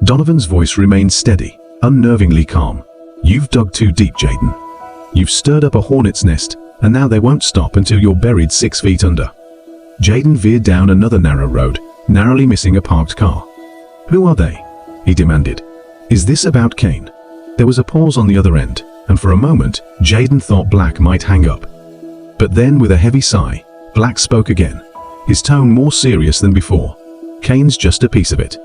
Donovan's voice remained steady, unnervingly calm. "You've dug too deep, Jaden. You've stirred up a hornet's nest, and now they won't stop until you're buried 6 feet under." Jaden veered down another narrow road, narrowly missing a parked car. "Who are they?" he demanded. "Is this about Kane?" There was a pause on the other end, and for a moment, Jaden thought Black might hang up. But then, with a heavy sigh, Black spoke again, his tone more serious than before. "Kane's just a piece of it.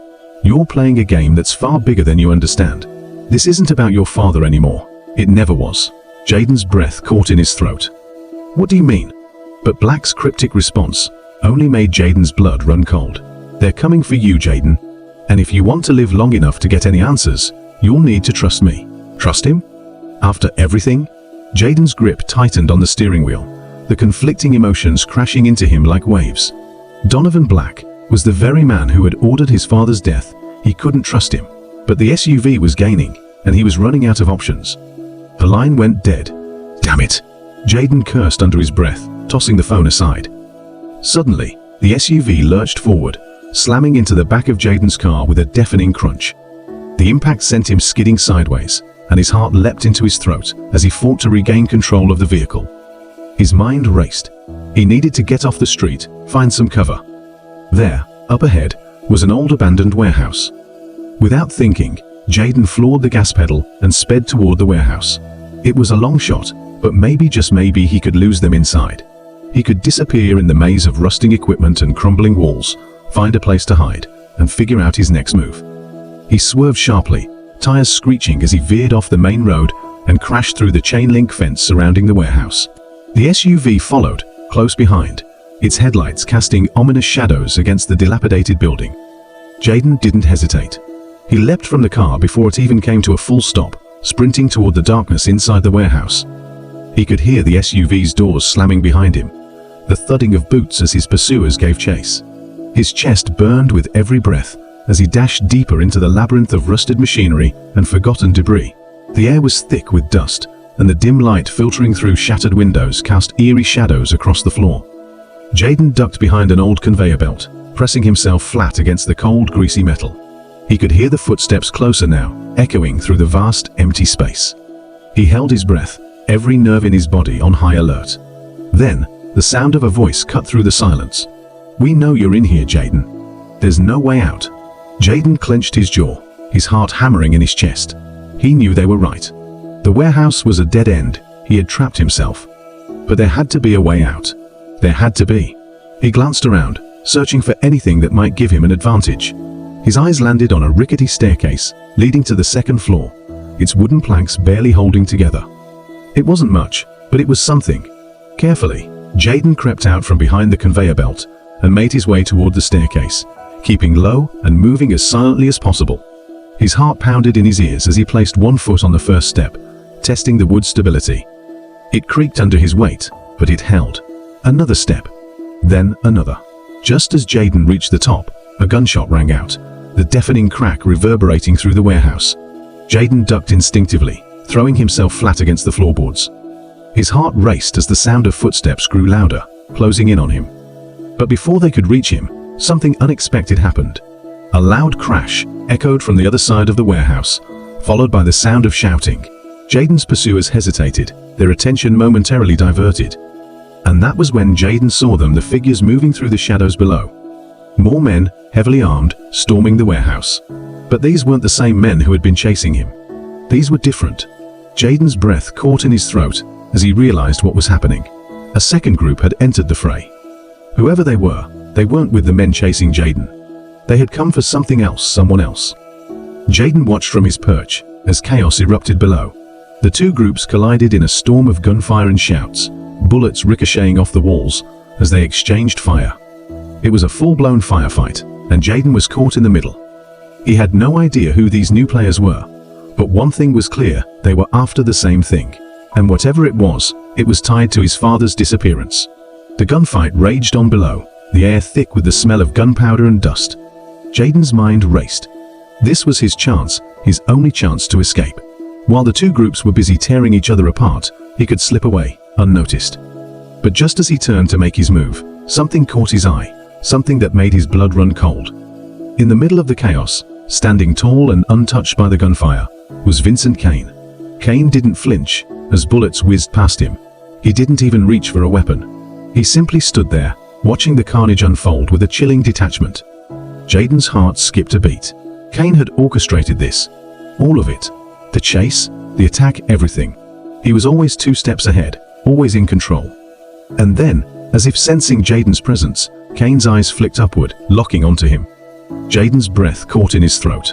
You're playing a game that's far bigger than you understand. This isn't about your father anymore. It never was." Jaden's breath caught in his throat. "What do you mean?" But Black's cryptic response only made Jaden's blood run cold. "They're coming for you, Jaden. And if you want to live long enough to get any answers, you'll need to trust me." Trust him? After everything? Jaden's grip tightened on the steering wheel, the conflicting emotions crashing into him like waves. Donovan Black was the very man who had ordered his father's death. He couldn't trust him. But the SUV was gaining, and he was running out of options. The line went dead. "Damn it!" Jaden cursed under his breath, tossing the phone aside. Suddenly, the SUV lurched forward, slamming into the back of Jaden's car with a deafening crunch. The impact sent him skidding sideways, and his heart leapt into his throat as he fought to regain control of the vehicle. His mind raced. He needed to get off the street, find some cover. There, up ahead, was an old abandoned warehouse. Without thinking, Jaden floored the gas pedal and sped toward the warehouse. It was a long shot, but maybe, just maybe, he could lose them inside. He could disappear in the maze of rusting equipment and crumbling walls, find a place to hide, and figure out his next move. He swerved sharply, tires screeching as he veered off the main road and crashed through the chain-link fence surrounding the warehouse. The SUV followed, close behind, its headlights casting ominous shadows against the dilapidated building. Jaden didn't hesitate. He leapt from the car before it even came to a full stop, sprinting toward the darkness inside the warehouse. He could hear the SUV's doors slamming behind him, the thudding of boots as his pursuers gave chase. His chest burned with every breath as he dashed deeper into the labyrinth of rusted machinery and forgotten debris. The air was thick with dust, and the dim light filtering through shattered windows cast eerie shadows across the floor. Jaden ducked behind an old conveyor belt, pressing himself flat against the cold, greasy metal. He could hear the footsteps closer now, echoing through the vast, empty space. He held his breath, every nerve in his body on high alert. Then, the sound of a voice cut through the silence. "We know you're in here, Jaden. There's no way out." Jaden clenched his jaw, his heart hammering in his chest. He knew they were right. The warehouse was a dead end. He had trapped himself. But there had to be a way out. There had to be. He glanced around, searching for anything that might give him an advantage. His eyes landed on a rickety staircase leading to the second floor, its wooden planks barely holding together. It wasn't much, but it was something. Carefully, Jaden crept out from behind the conveyor belt and made his way toward the staircase, keeping low and moving as silently as possible. His heart pounded in his ears as he placed one foot on the first step, testing the wood's stability. It creaked under his weight, but it held. Another step, then another. Just as Jaden reached the top, a gunshot rang out, the deafening crack reverberating through the warehouse. Jaden ducked instinctively, throwing himself flat against the floorboards. His heart raced as the sound of footsteps grew louder, closing in on him. But before they could reach him, something unexpected happened. A loud crash echoed from the other side of the warehouse, followed by the sound of shouting. Jaden's pursuers hesitated, their attention momentarily diverted. And that was when Jaden saw them, the figures moving through the shadows below. More men, heavily armed, storming the warehouse. But these weren't the same men who had been chasing him. These were different. Jaden's breath caught in his throat as he realized what was happening. A second group had entered the fray. Whoever they weren't with the men chasing Jaden. They had come for something else, someone else. Jaden watched from his perch as chaos erupted below. The two groups collided in a storm of gunfire and shouts, bullets ricocheting off the walls as they exchanged fire. It was a full-blown firefight, and Jaden was caught in the middle. He had no idea who these new players were, but one thing was clear: they were after the same thing. And whatever it was tied to his father's disappearance. The gunfight raged on below, the air thick with the smell of gunpowder and dust. Jaden's mind raced. This was his chance, his only chance to escape. While the two groups were busy tearing each other apart, he could slip away, unnoticed. But just as he turned to make his move, something caught his eye, something that made his blood run cold. In the middle of the chaos, Standing tall and untouched by the gunfire was Vincent Kane. Kane didn't flinch as bullets whizzed past him. He didn't even reach for a weapon. He simply stood there, watching the carnage unfold with a chilling detachment. Jaden's heart skipped a beat. Kane had orchestrated this. All of it. The chase, the attack, everything. He was always 2 steps ahead, always in control. And then, as if sensing Jaden's presence, Kane's eyes flicked upward, locking onto him. Jaden's breath caught in his throat.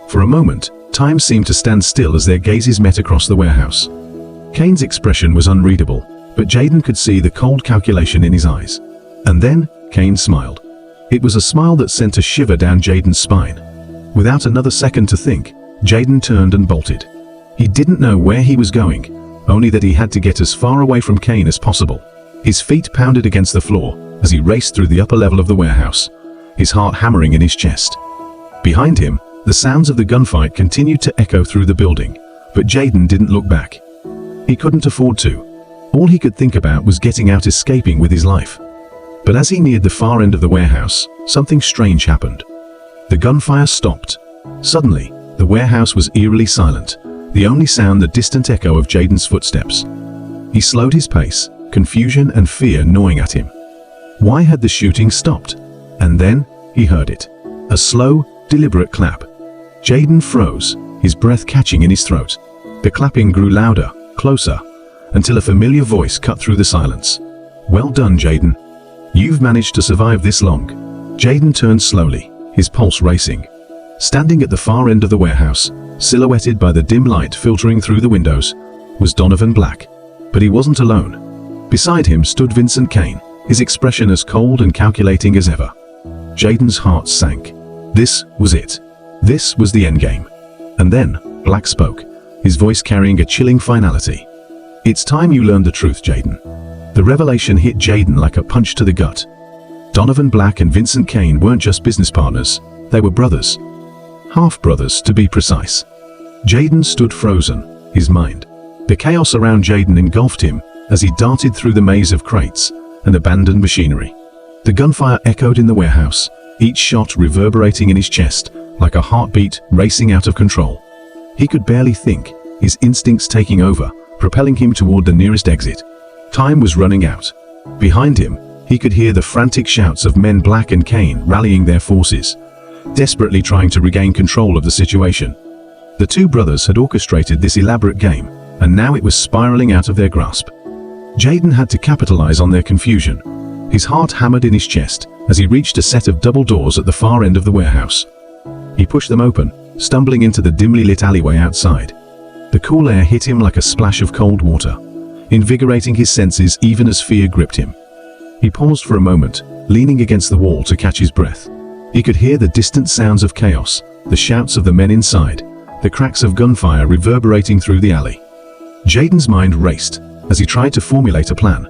For a moment, time seemed to stand still as their gazes met across the warehouse. Kane's expression was unreadable, but Jaden could see the cold calculation in his eyes. And then, Kane smiled. It was a smile that sent a shiver down Jaden's spine. Without another second to think, Jaden turned and bolted. He didn't know where he was going, only that he had to get as far away from Kane as possible. His feet pounded against the floor as he raced through the upper level of the warehouse, his heart hammering in his chest. Behind him, the sounds of the gunfight continued to echo through the building, but Jaden didn't look back. He couldn't afford to. All he could think about was getting out, escaping with his life. But as he neared the far end of the warehouse, something strange happened. The gunfire stopped. Suddenly, the warehouse was eerily silent, the only sound the distant echo of Jaden's footsteps. He slowed his pace, confusion and fear gnawing at him. Why had the shooting stopped? And then, he heard it. A slow, deliberate clap. Jaden froze, his breath catching in his throat. The clapping grew louder, closer, until a familiar voice cut through the silence. "Well done, Jaden. You've managed to survive this long." Jaden turned slowly, his pulse racing. Standing at the far end of the warehouse, silhouetted by the dim light filtering through the windows, was Donovan Black. But he wasn't alone. Beside him stood Vincent Kane, his expression as cold and calculating as ever. Jaden's heart sank. This was it. This was the endgame. And then, Black spoke, his voice carrying a chilling finality. "It's time you learned the truth, Jaden." The revelation hit Jaden like a punch to the gut. Donovan Black and Vincent Kane weren't just business partners, they were brothers. Half-brothers, to be precise. Jaden stood frozen, his mind. The chaos around Jaden engulfed him as he darted through the maze of crates and abandoned machinery. The gunfire echoed in the warehouse, each shot reverberating in his chest like a heartbeat racing out of control. He could barely think, his instincts taking over, propelling him toward the nearest exit. Time was running out. Behind him, he could hear the frantic shouts of men Black and Kane rallying their forces, desperately trying to regain control of the situation. The 2 brothers had orchestrated this elaborate game, and now it was spiraling out of their grasp. Jaden had to capitalize on their confusion. His heart hammered in his chest as he reached a set of double doors at the far end of the warehouse. He pushed them open, stumbling into the dimly lit alleyway outside. The cool air hit him like a splash of cold water, invigorating his senses even as fear gripped him. He paused for a moment, leaning against the wall to catch his breath. He could hear the distant sounds of chaos, the shouts of the men inside, the cracks of gunfire reverberating through the alley. Jaden's mind raced as he tried to formulate a plan.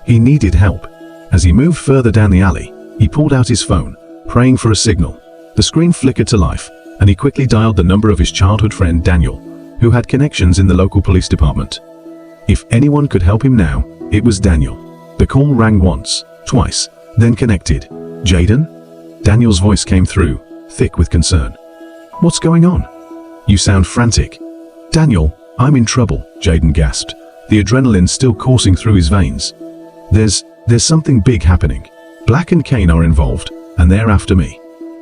He needed help. As he moved further down the alley, he pulled out his phone, praying for a signal. The screen flickered to life, and he quickly dialed the number of his childhood friend Daniel, who had connections in the local police department. If anyone could help him now, it was Daniel. The call rang once, twice, then connected. "Jaden?" Daniel's voice came through, thick with concern. "What's going on? You sound frantic." "Daniel, I'm in trouble," Jaden gasped, the adrenaline still coursing through his veins. There's something big happening. Black and Kane are involved, and they're after me.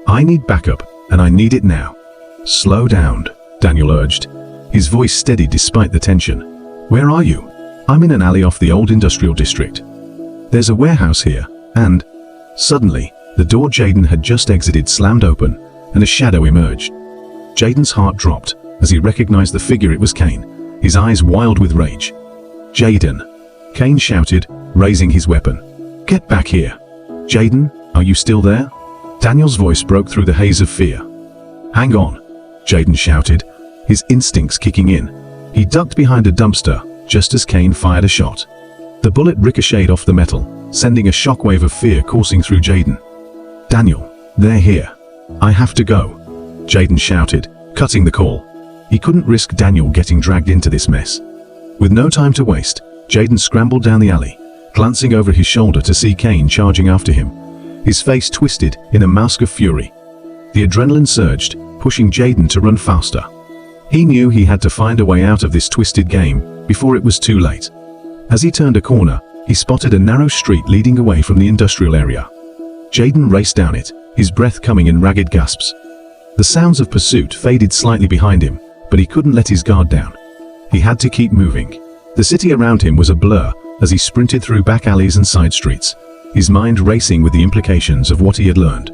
I need backup, and I need it now." "Slow down," Daniel urged, his voice steady despite the tension. "Where are you?" "I'm in an alley off the old industrial district. There's a warehouse here, and..." Suddenly, the door Jaden had just exited slammed open, and a shadow emerged. Jaden's heart dropped as he recognized the figure. It was Kane, his eyes wild with rage. "Jaden!" Kane shouted, raising his weapon. "Get back here!" "Jaden, are you still there?" Daniel's voice broke through the haze of fear. "Hang on!" Jaden shouted, his instincts kicking in. He ducked behind a dumpster just as Kane fired a shot. The bullet ricocheted off the metal, sending a shockwave of fear coursing through Jaden. "Daniel, they're here. I have to go," Jaden shouted, cutting the call. He couldn't risk Daniel getting dragged into this mess. With no time to waste, Jaden scrambled down the alley, glancing over his shoulder to see Kane charging after him, his face twisted in a mask of fury. The adrenaline surged, pushing Jayden to run faster. He knew he had to find a way out of this twisted game before it was too late. As he turned a corner, he spotted a narrow street leading away from the industrial area. Jayden raced down it, his breath coming in ragged gasps. The sounds of pursuit faded slightly behind him, but he couldn't let his guard down. He had to keep moving. The city around him was a blur as he sprinted through back alleys and side streets, his mind racing with the implications of what he had learned.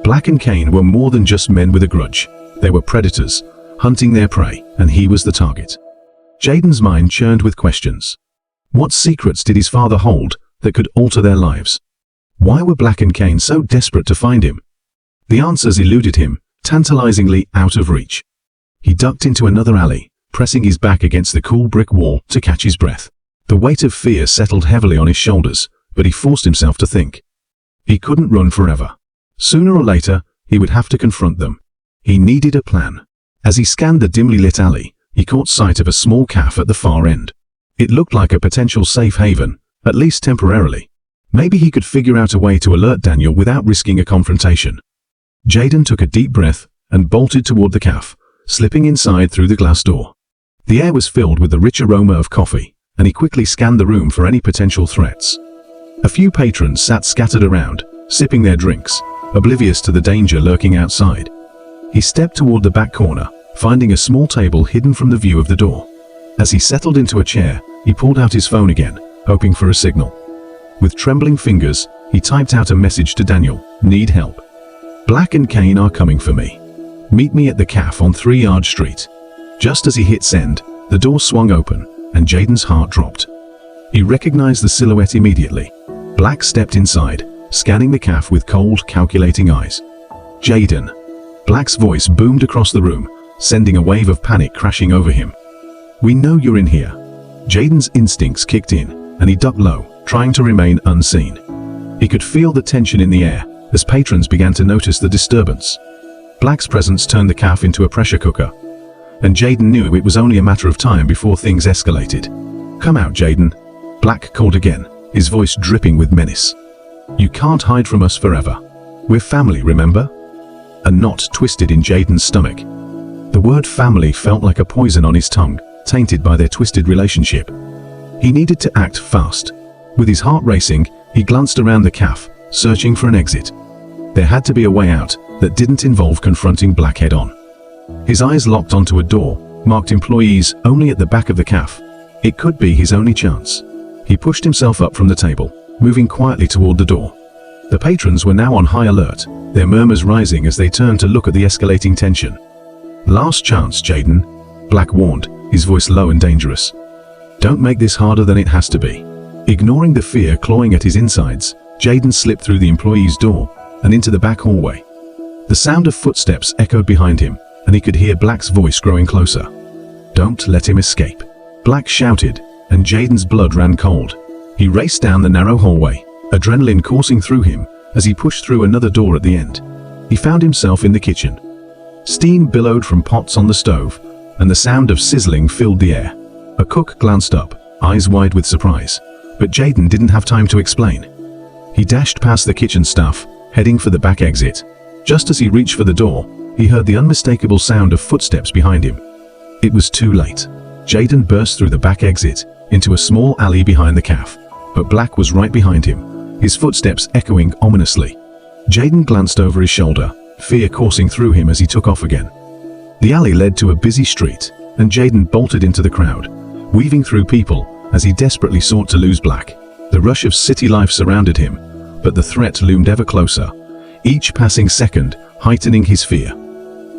Black and Kane were more than just men with a grudge. They were predators, hunting their prey, and he was the target. Jayden's mind churned with questions. What secrets did his father hold that could alter their lives? Why were Black and Kane so desperate to find him? The answers eluded him, tantalizingly out of reach. He ducked into another alley, pressing his back against the cool brick wall to catch his breath. The weight of fear settled heavily on his shoulders, but he forced himself to think. He couldn't run forever. Sooner or later, he would have to confront them. He needed a plan. As he scanned the dimly lit alley, he caught sight of a small cafe at the far end. It looked like a potential safe haven, at least temporarily. Maybe he could figure out a way to alert Daniel without risking a confrontation. Jayden took a deep breath and bolted toward the cafe, slipping inside through the glass door. The air was filled with the rich aroma of coffee, and he quickly scanned the room for any potential threats. A few patrons sat scattered around, sipping their drinks, oblivious to the danger lurking outside. He stepped toward the back corner, finding a small table hidden from the view of the door. As he settled into a chair, he pulled out his phone again, hoping for a signal. With trembling fingers, he typed out a message to Daniel, "Need help. Black and Kane are coming for me. Meet me at the cafe on 3 Yard Street." Just as he hit send, the door swung open, and Jayden's heart dropped. He recognized the silhouette immediately. Black stepped inside, scanning the cafe with cold, calculating eyes. "Jayden." Black's voice boomed across the room, sending a wave of panic crashing over him. "We know you're in here." Jayden's instincts kicked in, and he ducked low, trying to remain unseen. He could feel the tension in the air as patrons began to notice the disturbance. Black's presence turned the cafe into a pressure cooker, and Jayden knew it was only a matter of time before things escalated. "Come out, Jayden," Black called again, his voice dripping with menace. "You can't hide from us forever. We're family, remember?" A knot twisted in Jayden's stomach. The word family felt like a poison on his tongue, tainted by their twisted relationship. He needed to act fast. With his heart racing, he glanced around the cafe, searching for an exit. There had to be a way out that didn't involve confronting Black head-on. His eyes locked onto a door, marked employees only at the back of the cafe. It could be his only chance. He pushed himself up from the table, moving quietly toward the door. The patrons were now on high alert, their murmurs rising as they turned to look at the escalating tension. "Last chance, Jayden," Black warned, his voice low and dangerous. "Don't make this harder than it has to be." Ignoring the fear clawing at his insides, Jayden slipped through the employee's door and into the back hallway. The sound of footsteps echoed behind him, and he could hear Black's voice growing closer. "Don't let him escape," Black shouted, and Jayden's blood ran cold. He raced down the narrow hallway, adrenaline coursing through him as he pushed through another door at the end. He found himself in the kitchen. Steam billowed from pots on the stove, and the sound of sizzling filled the air. A cook glanced up, eyes wide with surprise, but Jayden didn't have time to explain. He dashed past the kitchen staff, heading for the back exit. Just as he reached for the door, he heard the unmistakable sound of footsteps behind him. It was too late. Jayden burst through the back exit, into a small alley behind the cafe, but Black was right behind him, his footsteps echoing ominously. Jayden glanced over his shoulder, fear coursing through him as he took off again. The alley led to a busy street, and Jayden bolted into the crowd, weaving through people as he desperately sought to lose Black. The rush of city life surrounded him, but the threat loomed ever closer, each passing second heightening his fear.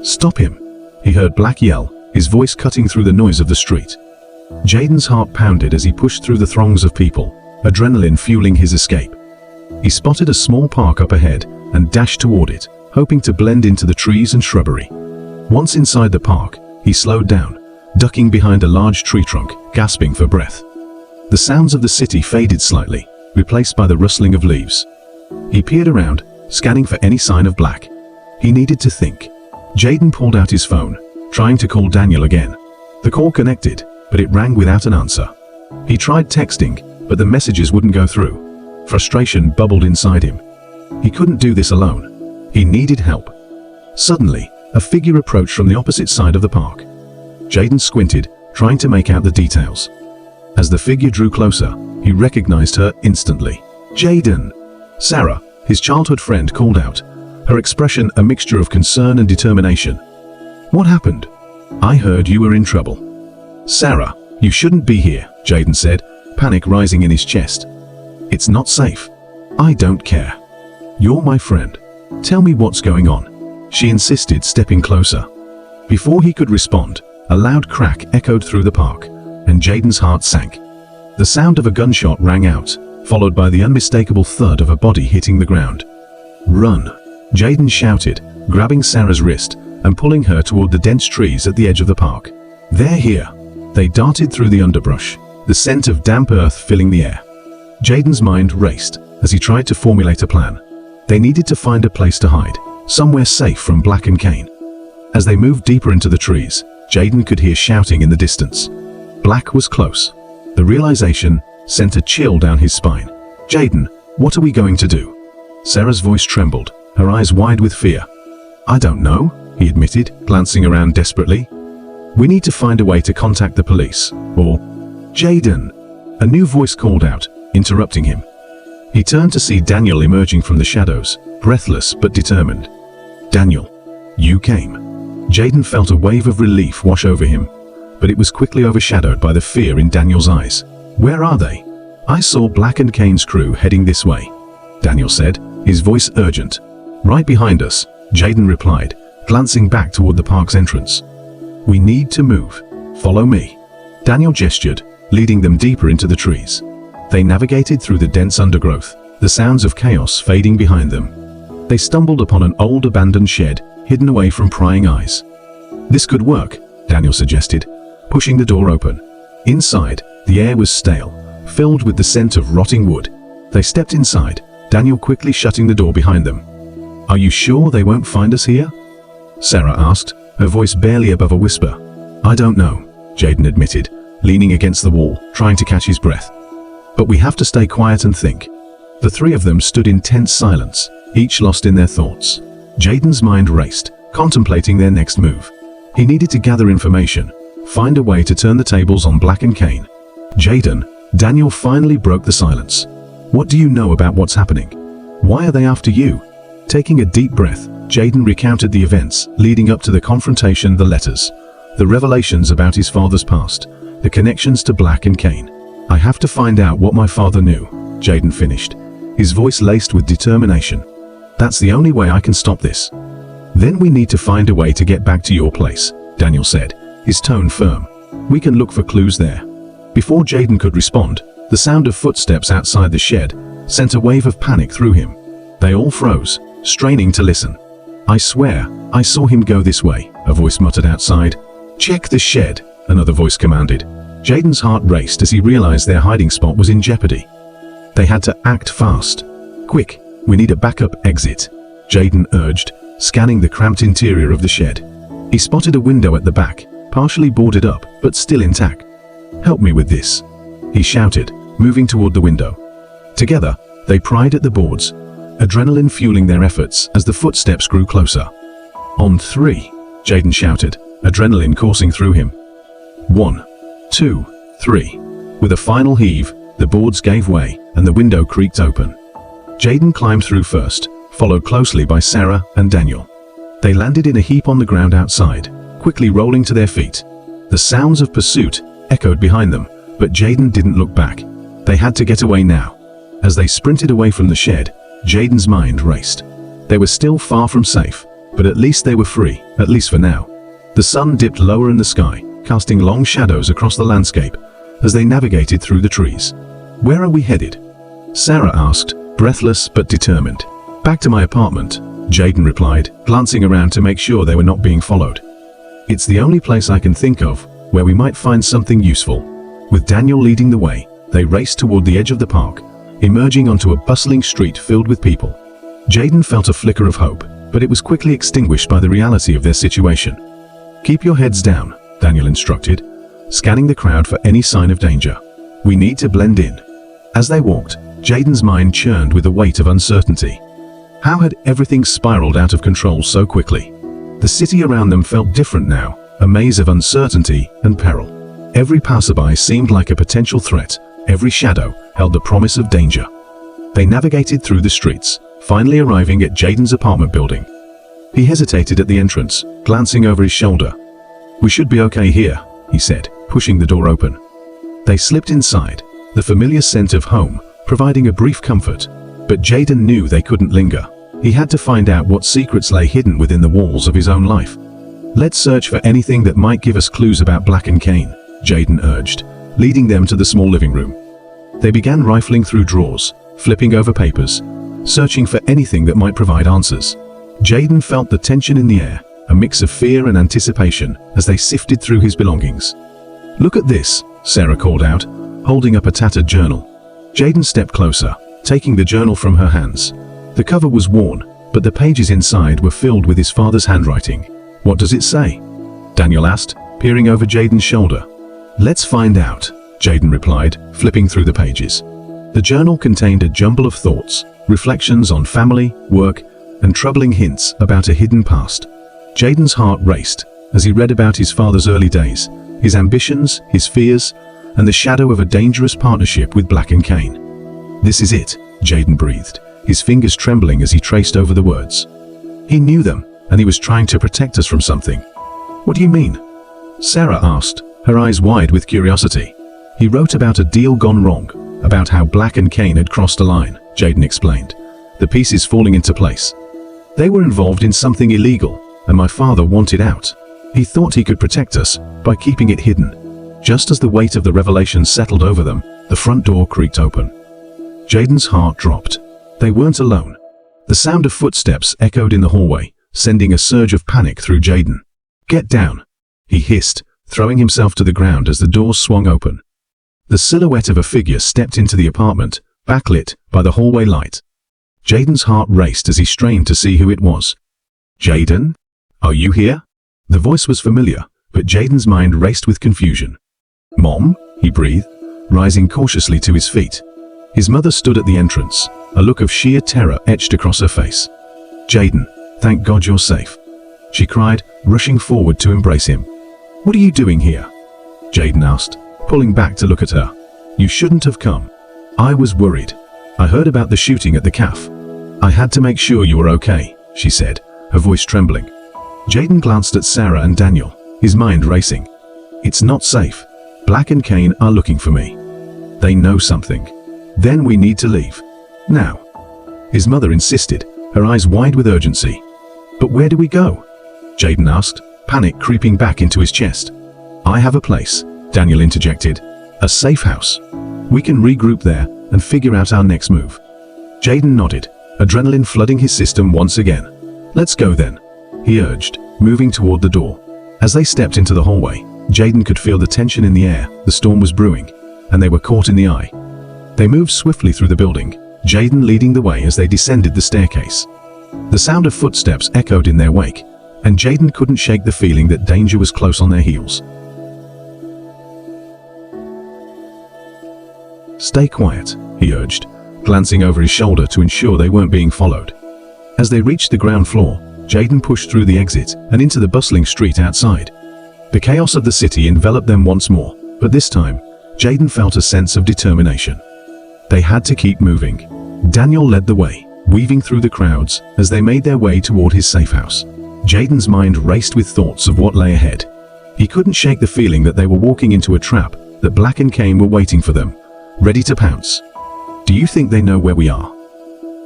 "Stop him," he heard Black yell, his voice cutting through the noise of the street. Jayden's heart pounded as he pushed through the throngs of people, adrenaline fueling his escape. He spotted a small park up ahead and dashed toward it, hoping to blend into the trees and shrubbery. Once inside the park, he slowed down, ducking behind a large tree trunk, gasping for breath. The sounds of the city faded slightly, replaced by the rustling of leaves. He peered around, scanning for any sign of Black. He needed to think. Jayden pulled out his phone, trying to call Daniel again. The call connected, but it rang without an answer. He tried texting, but the messages wouldn't go through. Frustration bubbled inside him. He couldn't do this alone. He needed help. Suddenly, a figure approached from the opposite side of the park. Jayden squinted, trying to make out the details. As the figure drew closer, he recognized her instantly. "Jayden!" Sarah, his childhood friend, called out, her expression a mixture of concern and determination. "What happened?" "I heard you were in trouble." "Sarah, you shouldn't be here," Jayden said, panic rising in his chest. "It's not safe." "I don't care. You're my friend. Tell me what's going on," she insisted, stepping closer. Before he could respond, a loud crack echoed through the park, and Jayden's heart sank. The sound of a gunshot rang out, followed by the unmistakable thud of a body hitting the ground. "Run!" Jayden shouted, grabbing Sarah's wrist and pulling her toward the dense trees at the edge of the park. "They're here!" They darted through the underbrush, the scent of damp earth filling the air. Jayden's mind raced as he tried to formulate a plan. They needed to find a place to hide, somewhere safe from Black and Kane. As they moved deeper into the trees, Jayden could hear shouting in the distance. Black was close. The realization sent a chill down his spine. "Jayden, what are we going to do?" Sarah's voice trembled, her eyes wide with fear. "I don't know," he admitted, glancing around desperately. "We need to find a way to contact the police, or—" "Jayden!" A new voice called out, interrupting him. He turned to see Daniel emerging from the shadows, breathless but determined. "Daniel, you came." Jayden felt a wave of relief wash over him, but it was quickly overshadowed by the fear in Daniel's eyes. "Where are they?" "I saw Black and Kane's crew heading this way," Daniel said, his voice urgent. "Right behind us," Jayden replied, glancing back toward the park's entrance. "We need to move. Follow me." Daniel gestured, leading them deeper into the trees. They navigated through the dense undergrowth, the sounds of chaos fading behind them. They stumbled upon an old abandoned shed, hidden away from prying eyes. "This could work," Daniel suggested, pushing the door open. Inside, the air was stale, filled with the scent of rotting wood. They stepped inside, Daniel quickly shutting the door behind them. "Are you sure they won't find us here?" Sarah asked, her voice barely above a whisper. "I don't know," Jayden admitted, leaning against the wall, trying to catch his breath. "But we have to stay quiet and think." The three of them stood in tense silence, each lost in their thoughts. Jayden's mind raced, contemplating their next move. He needed to gather information, find a way to turn the tables on Black and Kane. "Jayden," Daniel finally broke the silence. "What do you know about what's happening? Why are they after you?" Taking a deep breath, Jayden recounted the events leading up to the confrontation, the letters, the revelations about his father's past, the connections to Black and Kane. "I have to find out what my father knew," Jayden finished, his voice laced with determination. "That's the only way I can stop this." "Then we need to find a way to get back to your place," Daniel said, his tone firm. "We can look for clues there." Before Jayden could respond, the sound of footsteps outside the shed sent a wave of panic through him. They all froze, straining to listen. "I swear, I saw him go this way," a voice muttered outside. "Check the shed," another voice commanded. Jayden's heart raced as he realized their hiding spot was in jeopardy. They had to act fast. "Quick, we need a backup exit," Jayden urged, scanning the cramped interior of the shed. He spotted a window at the back, partially boarded up, but still intact. "Help me with this," he shouted, moving toward the window. Together, they pried at the boards, adrenaline fueling their efforts as the footsteps grew closer. "On three," Jayden shouted, adrenaline coursing through him. 1, 2, 3. With a final heave, the boards gave way and the window creaked open. Jayden climbed through first, followed closely by Sarah and Daniel. They landed in a heap on the ground outside, quickly rolling to their feet. The sounds of pursuit echoed behind them, but Jayden didn't look back. They had to get away now. As they sprinted away from the shed, Jayden's mind raced. They were still far from safe, but at least they were free, at least for now. The sun dipped lower in the sky, casting long shadows across the landscape as they navigated through the trees. "Where are we headed?" Sarah asked, breathless but determined. "Back to my apartment," Jayden replied, glancing around to make sure they were not being followed. "It's the only place I can think of where we might find something useful." With Daniel leading the way, they raced toward the edge of the park, emerging onto a bustling street filled with people. Jayden felt a flicker of hope, but it was quickly extinguished by the reality of their situation. "Keep your heads down," Daniel instructed, scanning the crowd for any sign of danger. "We need to blend in." As they walked, Jayden's mind churned with the weight of uncertainty. How had everything spiraled out of control so quickly? The city around them felt different now, a maze of uncertainty and peril. Every passerby seemed like a potential threat, every shadow held the promise of danger. They navigated through the streets, finally arriving at Jaden's apartment building. He hesitated at the entrance, glancing over his shoulder. "We should be okay here," he said, pushing the door open. They slipped inside, the familiar scent of home providing a brief comfort, but Jaden knew they couldn't linger. He had to find out what secrets lay hidden within the walls of his own life. "Let's search for anything that might give us clues about Black and Kane," Jaden urged, leading them to the small living room. They began rifling through drawers, flipping over papers, searching for anything that might provide answers. Jaden felt the tension in the air, a mix of fear and anticipation as they sifted through his belongings. "Look at this," Sarah called out, holding up a tattered journal. Jaden stepped closer, taking the journal from her hands. The cover was worn, but the pages inside were filled with his father's handwriting. "What does it say?" Daniel asked, peering over Jaden's shoulder. "Let's find out," Jaden replied, flipping through the pages. The journal contained a jumble of thoughts, reflections on family, work, and troubling hints about a hidden past. Jaden's heart raced as he read about his father's early days, his ambitions, his fears, and the shadow of a dangerous partnership with Black and Kane. "This is it," Jaden breathed, his fingers trembling as he traced over the words. He knew them, and he was trying to protect us from something. "What do you mean?" Sarah asked, her eyes wide with curiosity. "He wrote about a deal gone wrong, about how Black and Kane had crossed a line," Jaden explained, the pieces falling into place. "They were involved in something illegal, and my father wanted out. He thought he could protect us by keeping it hidden." Just as the weight of the revelation settled over them, the front door creaked open. Jaden's heart dropped. They weren't alone. The sound of footsteps echoed in the hallway, sending a surge of panic through Jaden. "Get down," he hissed, throwing himself to the ground as the doors swung open. The silhouette of a figure stepped into the apartment, backlit by the hallway light. Jaden's heart raced as he strained to see who it was. "Jaden? Are you here?" The voice was familiar, but Jaden's mind raced with confusion. "Mom?" he breathed, rising cautiously to his feet. His mother stood at the entrance, a look of sheer terror etched across her face. "Jaden, thank God you're safe," she cried, rushing forward to embrace him. "What are you doing here?" Jaden asked, pulling back to look at her. "You shouldn't have come. I was worried. I heard about the shooting at the cafe. I had to make sure you were okay," she said, her voice trembling. Jaden glanced at Sarah and Daniel, his mind racing. "It's not safe. Black and Kane are looking for me. They know something. Then we need to leave. Now." His mother insisted, her eyes wide with urgency. "But where do we go?" Jaden asked, panic creeping back into his chest. "I have a place," Daniel interjected. "A safe house. We can regroup there and figure out our next move." Jaden nodded, adrenaline flooding his system once again. "Let's go then," he urged, moving toward the door. As they stepped into the hallway, Jaden could feel the tension in the air. The storm was brewing, and they were caught in the eye. They moved swiftly through the building, Jaden leading the way as they descended the staircase. The sound of footsteps echoed in their wake, and Jaden couldn't shake the feeling that danger was close on their heels. "Stay quiet," he urged, glancing over his shoulder to ensure they weren't being followed. As they reached the ground floor, Jaden pushed through the exit and into the bustling street outside. The chaos of the city enveloped them once more, but this time, Jaden felt a sense of determination. They had to keep moving. Daniel led the way, weaving through the crowds as they made their way toward his safe house. Jaden's mind raced with thoughts of what lay ahead. He couldn't shake the feeling that they were walking into a trap, that Black and Kane were waiting for them, ready to pounce. "Do you think they know where we are?"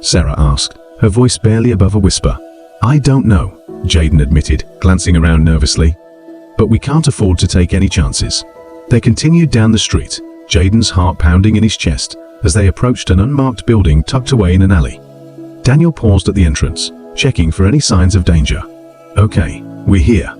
Sarah asked, her voice barely above a whisper. "I don't know," Jaden admitted, glancing around nervously. "But we can't afford to take any chances." They continued down the street, Jaden's heart pounding in his chest as they approached an unmarked building tucked away in an alley. Daniel paused at the entrance, checking for any signs of danger. "Okay, we're here,"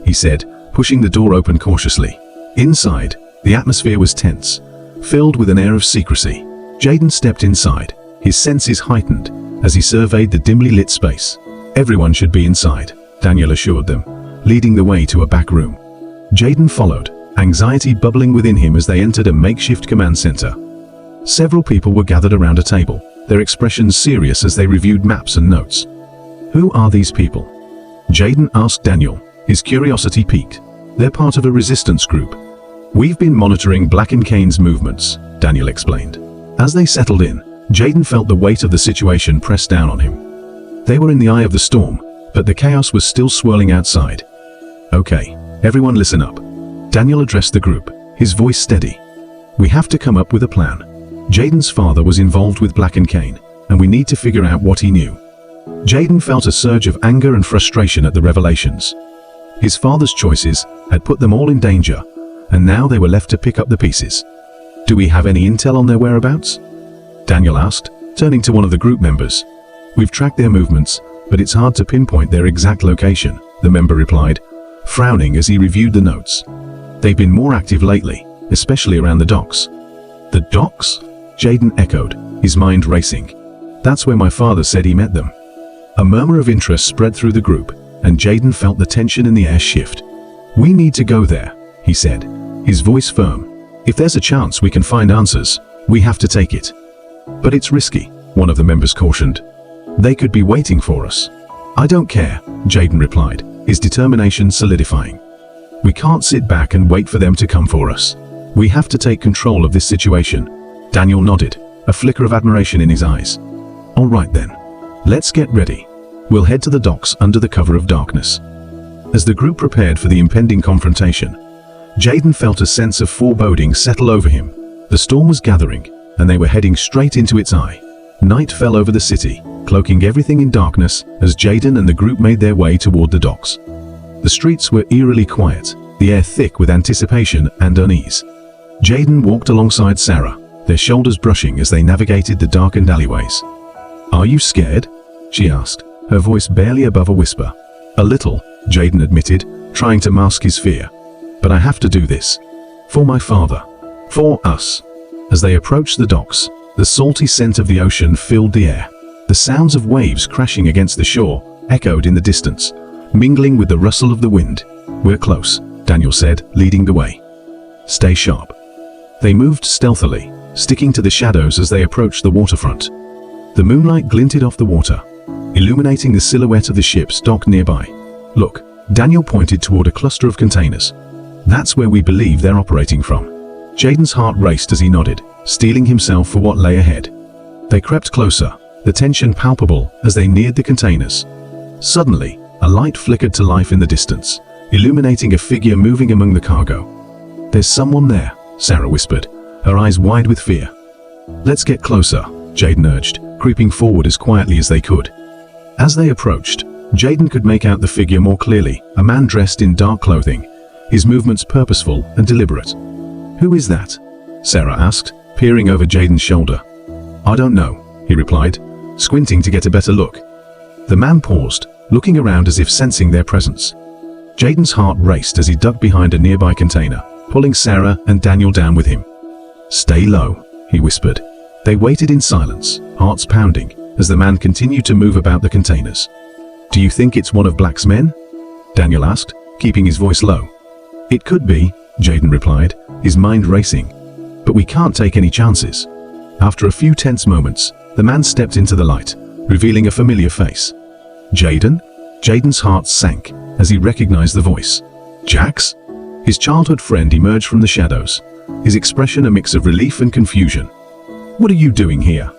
he said, pushing the door open cautiously. Inside, the atmosphere was tense, filled with an air of secrecy. Jaden stepped inside, his senses heightened as he surveyed the dimly lit space. "Everyone should be inside," Daniel assured them, leading the way to a back room. Jaden followed, anxiety bubbling within him as they entered a makeshift command center. Several people were gathered around a table, their expressions serious as they reviewed maps and notes. "Who are these people?" Jaden asked Daniel, his curiosity piqued. They're part of a resistance group. We've been monitoring Black and Kane's movements, Daniel explained. As they settled in, Jaden felt the weight of the situation press down on him. They were in the eye of the storm, but the chaos was still swirling outside. Okay, everyone listen up. Daniel addressed the group, his voice steady. We have to come up with a plan. Jaden's father was involved with Black and Kane, and we need to figure out what he knew. Jaden felt a surge of anger and frustration at the revelations. His father's choices had put them all in danger, and now they were left to pick up the pieces. Do we have any intel on their whereabouts? Daniel asked, turning to one of the group members. We've tracked their movements, but it's hard to pinpoint their exact location, the member replied, frowning as he reviewed the notes. They've been more active lately, especially around the docks. The docks? Jaden echoed, his mind racing. That's where my father said he met them. A murmur of interest spread through the group, and Jaden felt the tension in the air shift. We need to go there, he said, his voice firm. If there's a chance we can find answers, we have to take it. But it's risky, one of the members cautioned. They could be waiting for us. I don't care, Jaden replied, his determination solidifying. We can't sit back and wait for them to come for us. We have to take control of this situation. Daniel nodded, a flicker of admiration in his eyes. All right then. Let's get ready. We'll head to the docks under the cover of darkness. As the group prepared for the impending confrontation, Jaden felt a sense of foreboding settle over him. The storm was gathering, and they were heading straight into its eye. Night fell over the city, cloaking everything in darkness as Jaden and the group made their way toward the docks. The streets were eerily quiet, the air thick with anticipation and unease. Jaden walked alongside Sarah, their shoulders brushing as they navigated the darkened alleyways. Are you scared? She asked, her voice barely above a whisper. A little, Jaden admitted, trying to mask his fear. But I have to do this. For my father. For us. As they approached the docks, the salty scent of the ocean filled the air. The sounds of waves crashing against the shore echoed in the distance, mingling with the rustle of the wind. We're close, Daniel said, leading the way. Stay sharp. They moved stealthily, sticking to the shadows as they approached the waterfront. The moonlight glinted off the water, illuminating the silhouette of the ships docked nearby. Look, Daniel pointed toward a cluster of containers. That's where we believe they're operating from. Jaden's heart raced as he nodded, steeling himself for what lay ahead. They crept closer, the tension palpable as they neared the containers. Suddenly, a light flickered to life in the distance, illuminating a figure moving among the cargo. There's someone there, Sarah whispered, her eyes wide with fear. Let's get closer, Jaden urged, creeping forward as quietly as they could. As they approached, Jaden could make out the figure more clearly, a man dressed in dark clothing, his movements purposeful and deliberate. Who is that? Sarah asked, peering over Jaden's shoulder. I don't know, he replied, squinting to get a better look. The man paused, looking around as if sensing their presence. Jaden's heart raced as he ducked behind a nearby container, pulling Sarah and Daniel down with him. Stay low, he whispered. They waited in silence, hearts pounding, as the man continued to move about the containers. Do you think it's one of Black's men? Daniel asked, keeping his voice low. It could be, Jaden replied, his mind racing. But we can't take any chances. After a few tense moments, the man stepped into the light, revealing a familiar face. Jaden? Jaden's heart sank as he recognized the voice. Jax? His childhood friend emerged from the shadows, his expression a mix of relief and confusion. What are you doing here?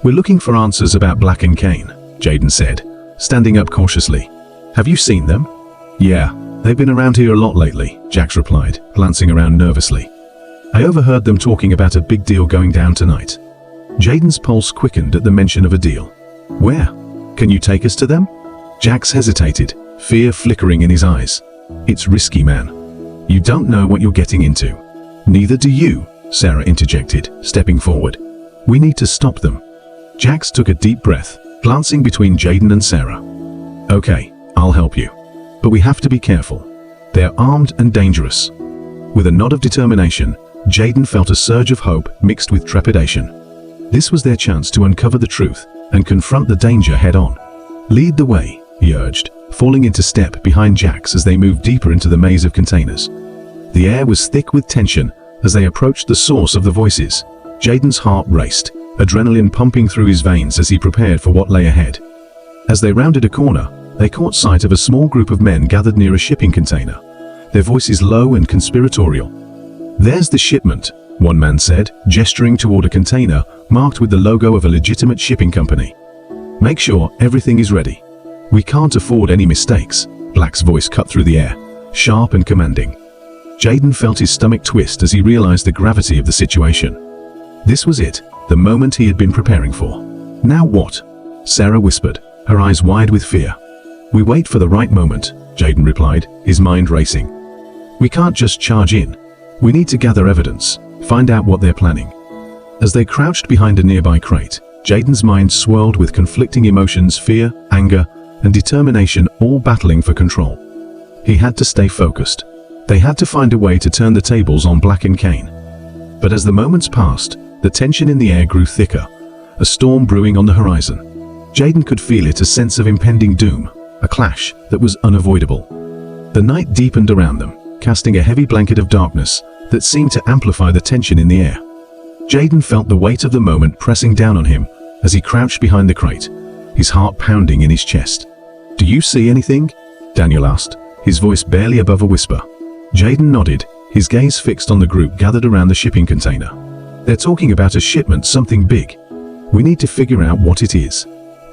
We're looking for answers about Black and Kane, Jaden said, standing up cautiously. Have you seen them? Yeah, they've been around here a lot lately, Jax replied, glancing around nervously. I overheard them talking about a big deal going down tonight. Jaden's pulse quickened at the mention of a deal. Where? Can you take us to them? Jax hesitated, fear flickering in his eyes. It's risky, man. You don't know what you're getting into. Neither do you, Sarah interjected, stepping forward. We need to stop them. Jax took a deep breath, glancing between Jaden and Sarah. Okay, I'll help you. But we have to be careful. They're armed and dangerous. With a nod of determination, Jaden felt a surge of hope mixed with trepidation. This was their chance to uncover the truth and confront the danger head-on. Lead the way, he urged, falling into step behind Jax as they moved deeper into the maze of containers. The air was thick with tension as they approached the source of the voices. Jaden's heart raced, adrenaline pumping through his veins as he prepared for what lay ahead. As they rounded a corner, they caught sight of a small group of men gathered near a shipping container, their voices low and conspiratorial. "There's the shipment," one man said, gesturing toward a container marked with the logo of a legitimate shipping company. "Make sure everything is ready. We can't afford any mistakes." Black's voice cut through the air, sharp and commanding. Jaden felt his stomach twist as he realized the gravity of the situation. This was it, the moment he had been preparing for. "Now what?" Sarah whispered, her eyes wide with fear. "We wait for the right moment," Jaden replied, his mind racing. "We can't just charge in. We need to gather evidence, find out what they're planning." As they crouched behind a nearby crate, Jaden's mind swirled with conflicting emotions, fear, anger, and determination, all battling for control. He had to stay focused. They had to find a way to turn the tables on Black and Kane. But as the moments passed, the tension in the air grew thicker, a storm brewing on the horizon. Jaden could feel it, a sense of impending doom, a clash that was unavoidable. The night deepened around them, casting a heavy blanket of darkness that seemed to amplify the tension in the air. Jaden felt the weight of the moment pressing down on him as he crouched behind the crate, his heart pounding in his chest. "Do you see anything?" Daniel asked, his voice barely above a whisper. Jaden nodded, his gaze fixed on the group gathered around the shipping container. "They're talking about a shipment, something big. We need to figure out what it is."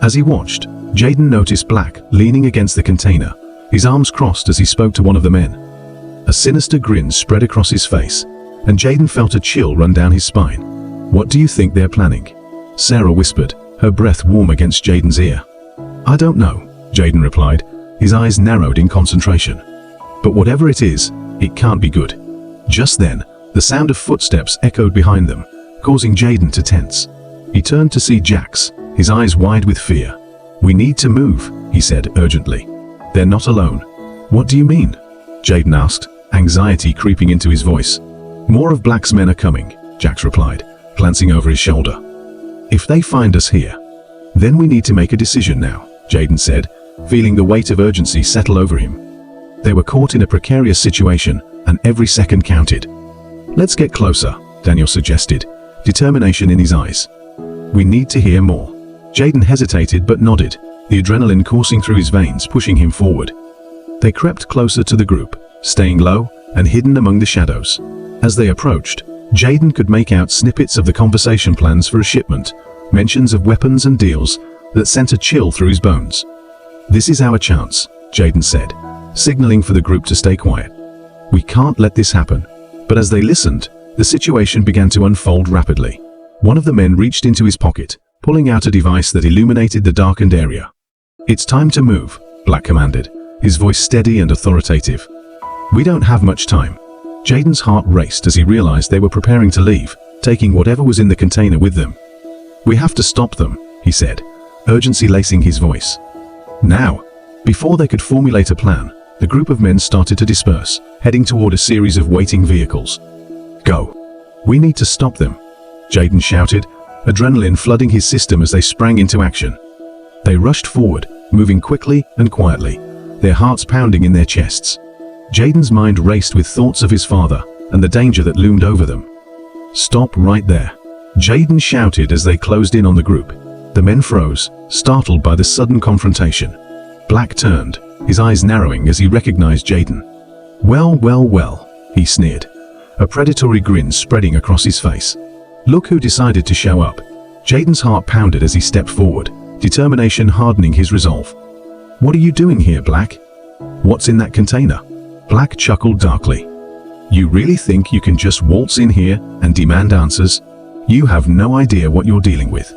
As he watched, Jaden noticed Black leaning against the container, his arms crossed as he spoke to one of the men. A sinister grin spread across his face, and Jaden felt a chill run down his spine. "What do you think they're planning?" Sarah whispered, her breath warm against Jaden's ear. "I don't know," Jaden replied, his eyes narrowed in concentration. "But whatever it is, it can't be good." Just then, the sound of footsteps echoed behind them, causing Jaden to tense. He turned to see Jax, his eyes wide with fear. "We need to move," he said urgently. "They're not alone." "What do you mean?" Jaden asked, anxiety creeping into his voice. "More of Black's men are coming," Jax replied, glancing over his shoulder. "If they find us here, then we need to make a decision now," Jaden said, feeling the weight of urgency settle over him. They were caught in a precarious situation, and every second counted. "Let's get closer," Daniel suggested, determination in his eyes. "We need to hear more." Jaden hesitated but nodded, the adrenaline coursing through his veins, pushing him forward. They crept closer to the group, staying low and hidden among the shadows. As they approached, Jaden could make out snippets of the conversation plans for a shipment, mentions of weapons and deals that sent a chill through his bones. "This is our chance," Jaden said, signaling for the group to stay quiet. "We can't let this happen." But as they listened, the situation began to unfold rapidly. One of the men reached into his pocket, pulling out a device that illuminated the darkened area. "It's time to move," Black commanded, his voice steady and authoritative. "We don't have much time." Jaden's heart raced as he realized they were preparing to leave, taking whatever was in the container with them. "We have to stop them," he said, urgency lacing his voice. Now, before they could formulate a plan, the group of men started to disperse, heading toward a series of waiting vehicles. "Go. We need to stop them," Jaden shouted, adrenaline flooding his system as they sprang into action. They rushed forward, moving quickly and quietly, their hearts pounding in their chests. Jaden's mind raced with thoughts of his father and the danger that loomed over them. "Stop right there," Jaden shouted as they closed in on the group. The men froze, startled by the sudden confrontation. Black turned, his eyes narrowing as he recognized Jaden. Well, well, well," he sneered, a predatory grin spreading across his face. "Look who decided to show up." Jaden's heart pounded as he stepped forward, determination hardening his resolve. "What are you doing here, Black?" "What's in that container?" Black chuckled darkly. "You really think you can just waltz in here and demand answers? You have no idea what you're dealing with."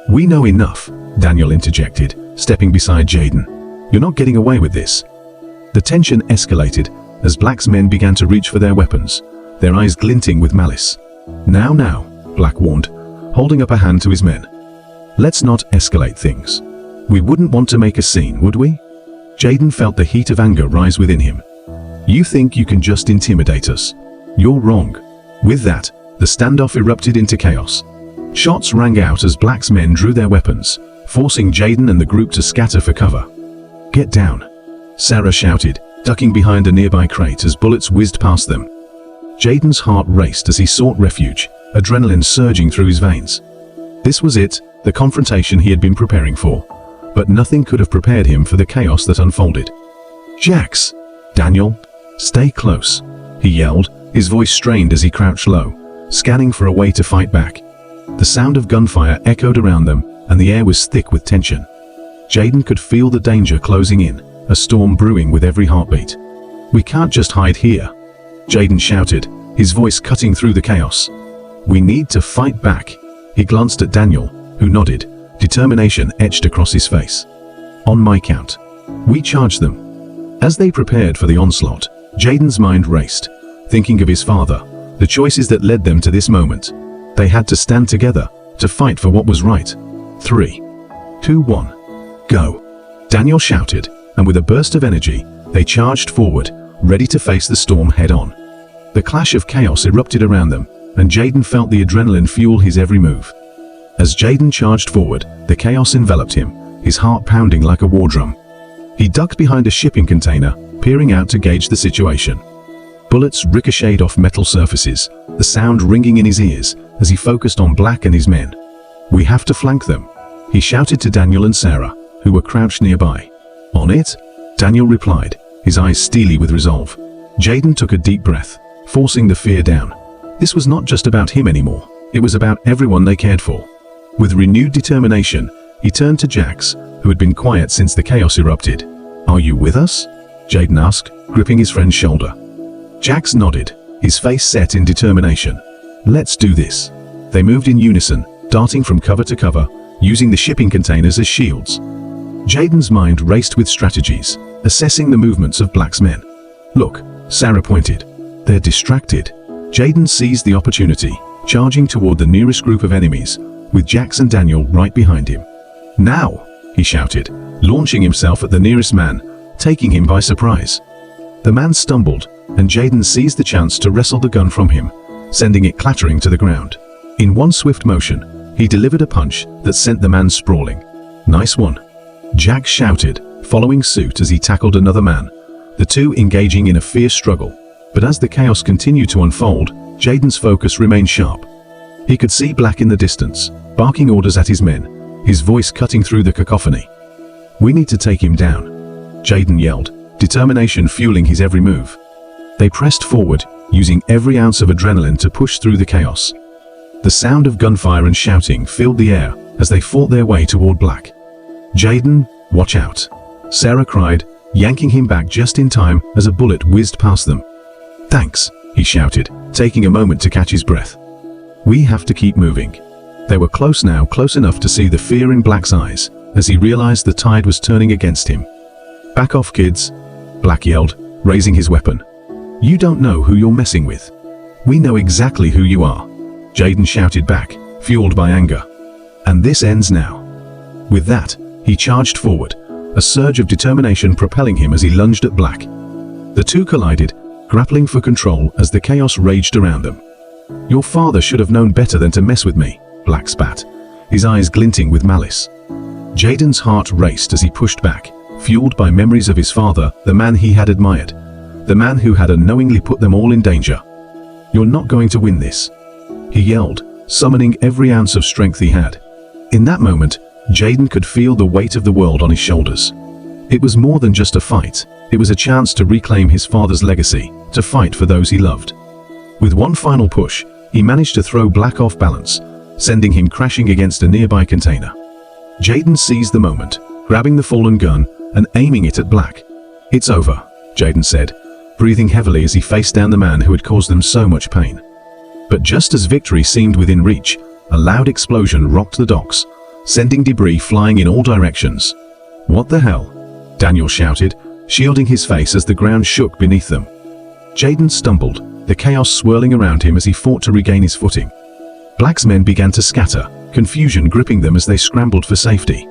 "We know enough," Daniel interjected, stepping beside Jaden. "You're not getting away with this." The tension escalated as Black's men began to reach for their weapons, their eyes glinting with malice. Now, Black warned, holding up a hand to his men. "Let's not escalate things. We wouldn't want to make a scene, would we?" Jaden felt the heat of anger rise within him. "You think you can just intimidate us? You're wrong." With that, the standoff erupted into chaos. Shots rang out as Black's men drew their weapons, forcing Jaden and the group to scatter for cover. "Get down," Sarah shouted, ducking behind a nearby crate as bullets whizzed past them. Jaden's heart raced as he sought refuge, adrenaline surging through his veins. This was it, the confrontation he had been preparing for. but nothing could have prepared him for the chaos that unfolded. "Jax! Daniel! Stay close!" he yelled, his voice strained as he crouched low, scanning for a way to fight back. The sound of gunfire echoed around them, and the air was thick with tension. Jaden could feel the danger closing in, a storm brewing with every heartbeat. "We can't just hide here," Jaden shouted, his voice cutting through the chaos. "We need to fight back." He glanced at Daniel, who nodded, determination etched across his face. "On my count, we charge them." As they prepared for the onslaught, Jaden's mind raced, thinking of his father, the choices that led them to this moment. They had to stand together, to fight for what was right. 3, 2, 1, go! Daniel shouted, and with a burst of energy, they charged forward, ready to face the storm head-on. The clash of chaos erupted around them, and Jaden felt the adrenaline fuel his every move. As Jaden charged forward, the chaos enveloped him, his heart pounding like a war drum. He ducked behind a shipping container, peering out to gauge the situation. Bullets ricocheted off metal surfaces, the sound ringing in his ears as he focused on Black and his men. "We have to flank them," he shouted to Daniel and Sarah, who were crouched nearby. "On it," Daniel replied, his eyes steely with resolve. Jaden took a deep breath, forcing the fear down. This was not just about him anymore, it was about everyone they cared for. With renewed determination, he turned to Jax, who had been quiet since the chaos erupted. "Are you with us?" Jaden asked, gripping his friend's shoulder. Jax nodded, his face set in determination. "Let's do this." They moved in unison, darting from cover to cover, using the shipping containers as shields. Jaden's mind raced with strategies, assessing the movements of Black's men. "Look," Sarah pointed. "They're distracted." Jaden seized the opportunity, charging toward the nearest group of enemies, with Jax and Daniel right behind him. "Now!" he shouted, launching himself at the nearest man, taking him by surprise. The man stumbled, and Jaden seized the chance to wrestle the gun from him, sending it clattering to the ground. In one swift motion, he delivered a punch that sent the man sprawling. "Nice one," Jax shouted, following suit as he tackled another man, the two engaging in a fierce struggle. But as the chaos continued to unfold, Jaden's focus remained sharp. He could see Black in the distance, barking orders at his men, his voice cutting through the cacophony. "We need to take him down," Jaden yelled, determination fueling his every move. They pressed forward, using every ounce of adrenaline to push through the chaos. The sound of gunfire and shouting filled the air as they fought their way toward Black. "Jaden, watch out," Sarah cried, yanking him back just in time as a bullet whizzed past them. "Thanks," he shouted, taking a moment to catch his breath. "We have to keep moving." They were close now, close enough to see the fear in Black's eyes as he realized the tide was turning against him. "Back off, kids," Black yelled, raising his weapon. "You don't know who you're messing with." "We know exactly who you are," Jaden shouted back, fueled by anger. "And this ends now." With that, he charged forward, a surge of determination propelling him as he lunged at Black. The two collided, grappling for control as the chaos raged around them. "Your father should have known better than to mess with me," Black spat, his eyes glinting with malice. Jaden's heart raced as he pushed back, fueled by memories of his father, the man he had admired, the man who had unknowingly put them all in danger. "You're not going to win this," he yelled, summoning every ounce of strength he had. In that moment, Jaden could feel the weight of the world on his shoulders. It was more than just a fight, it was a chance to reclaim his father's legacy, to fight for those he loved. With one final push, he managed to throw Black off balance, sending him crashing against a nearby container. Jaden seized the moment, grabbing the fallen gun and aiming it at Black. "It's over," Jaden said, breathing heavily as he faced down the man who had caused them so much pain. But just as victory seemed within reach, a loud explosion rocked the docks, sending debris flying in all directions. "What the hell?" Daniel shouted, shielding his face as the ground shook beneath them. Jaden stumbled, the chaos swirling around him as he fought to regain his footing. Black's men began to scatter, confusion gripping them as they scrambled for safety.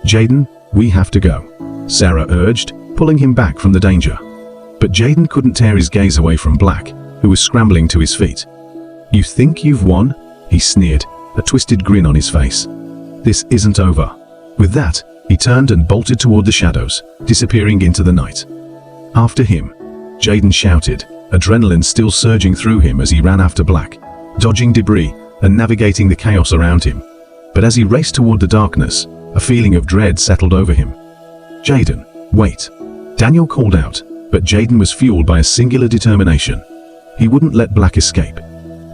"Jaden, we have to go," Sarah urged, pulling him back from the danger. But Jaden couldn't tear his gaze away from Black, who was scrambling to his feet. "You think you've won?" he sneered, a twisted grin on his face. "This isn't over." With that, he turned and bolted toward the shadows, disappearing into the night. After him, Jaden shouted, adrenaline still surging through him as he ran after Black, dodging debris and navigating the chaos around him. But as he raced toward the darkness, A feeling of dread settled over him. "Jaden, wait." Daniel called out, but Jaden was fueled by a singular determination. He wouldn't let Black escape.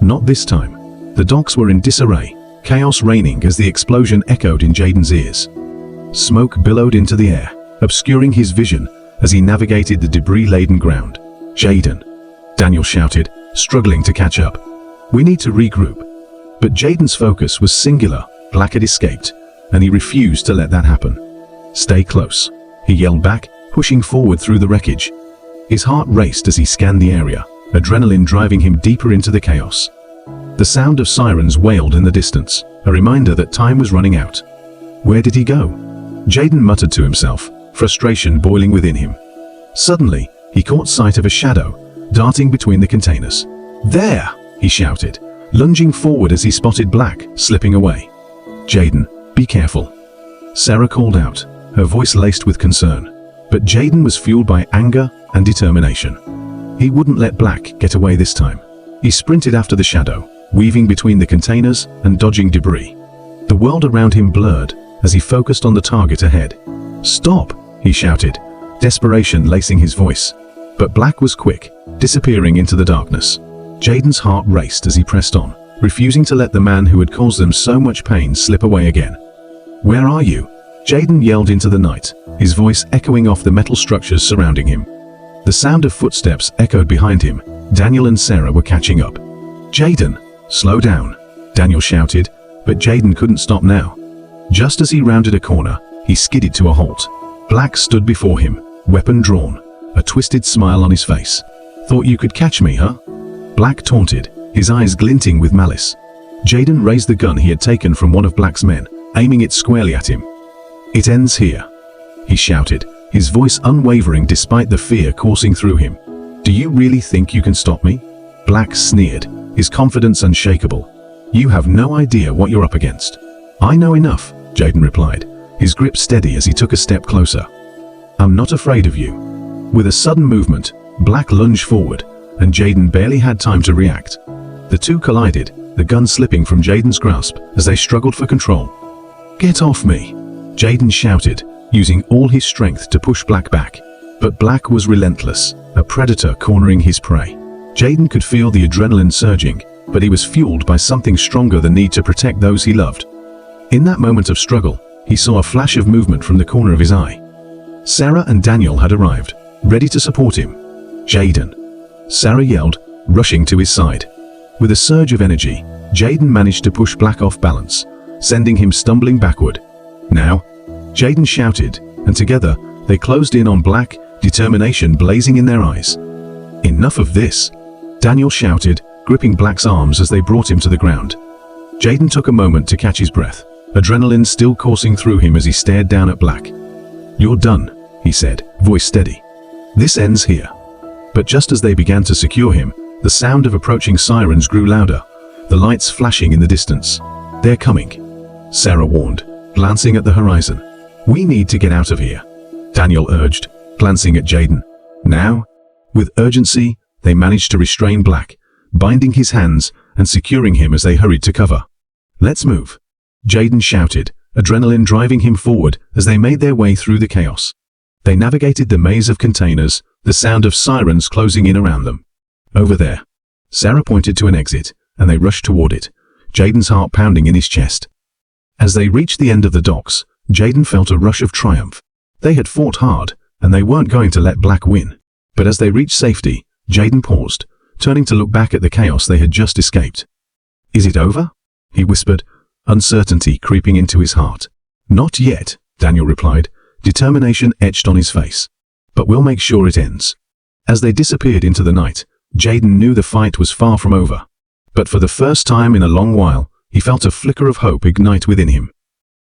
Not this time. The docks were in disarray, chaos reigning as the explosion echoed in Jaden's ears. Smoke billowed into the air, obscuring his vision as he navigated the debris-laden ground. "Jaden," Daniel shouted, struggling to catch up. "We need to regroup." But Jaden's focus was singular. Black had escaped, and he refused to let that happen. "Stay close," he yelled back, pushing forward through the wreckage. His heart raced as he scanned the area, adrenaline driving him deeper into the chaos. The sound of sirens wailed in the distance, a reminder that time was running out. Where did he go? Jaden muttered to himself, frustration boiling within him. Suddenly, he caught sight of a shadow, darting between the containers. "There!" he shouted, lunging forward as he spotted Black, slipping away. "Jaden, be careful," Sarah called out, her voice laced with concern. But Jaden was fueled by anger and determination. He wouldn't let Black get away this time. He sprinted after the shadow, weaving between the containers and dodging debris. The world around him blurred as he focused on the target ahead. "Stop!" he shouted, desperation lacing his voice. But Black was quick, disappearing into the darkness. Jaden's heart raced as he pressed on, refusing to let the man who had caused them so much pain slip away again. "Where are you?" Jaden yelled into the night, his voice echoing off the metal structures surrounding him. The sound of footsteps echoed behind him. Daniel and Sarah were catching up. "Jaden, slow down," Daniel shouted, but Jaden couldn't stop now. Just as he rounded a corner, he skidded to a halt. Black stood before him, weapon drawn, a twisted smile on his face. "Thought you could catch me, huh?" Black taunted, his eyes glinting with malice. Jaden raised the gun he had taken from one of Black's men, aiming it squarely at him. "It ends here," he shouted, his voice unwavering despite the fear coursing through him. "Do you really think you can stop me?" Black sneered, his confidence unshakable. "You have no idea what you're up against." "I know enough," Jaden replied, his grip steady as he took a step closer. "I'm not afraid of you." With a sudden movement, Black lunged forward, and Jaden barely had time to react. The two collided, the gun slipping from Jaden's grasp as they struggled for control. "Get off me!" Jaden shouted, using all his strength to push Black back. But Black was relentless, a predator cornering his prey. Jaden could feel the adrenaline surging, but he was fueled by something stronger than the need to protect those he loved. In that moment of struggle, he saw a flash of movement from the corner of his eye. Sarah and Daniel had arrived, ready to support him. "Jaden!" Sarah yelled, rushing to his side. With a surge of energy, Jaden managed to push Black off balance, sending him stumbling backward. "Now!" Jaden shouted, and together they closed in on Black, determination blazing in their eyes. "Enough of this!" Daniel shouted, gripping Black's arms as they brought him to the ground. Jaden took a moment to catch his breath, adrenaline still coursing through him as he stared down at Black. "You're done," he said, voice steady. "This ends here." But just as they began to secure him, the sound of approaching sirens grew louder, the lights flashing in the distance. "They're coming," Sarah warned, glancing at the horizon. "We need to get out of here," Daniel urged, glancing at Jaden. "Now?" With urgency, they managed to restrain Black, binding his hands and securing him as they hurried to cover. "Let's move," Jaden shouted, adrenaline driving him forward as they made their way through the chaos. They navigated the maze of containers, the sound of sirens closing in around them. "Over there." Sarah pointed to an exit, and they rushed toward it, Jaden's heart pounding in his chest. As they reached the end of the docks, Jaden felt a rush of triumph. They had fought hard, and they weren't going to let Black win. But as they reached safety, Jaden paused, turning to look back at the chaos they had just escaped. "Is it over?" he whispered, uncertainty creeping into his heart. "Not yet," Daniel replied, determination etched on his face. "But we'll make sure it ends." As they disappeared into the night, Jaden knew the fight was far from over. But for the first time in a long while, he felt a flicker of hope ignite within him.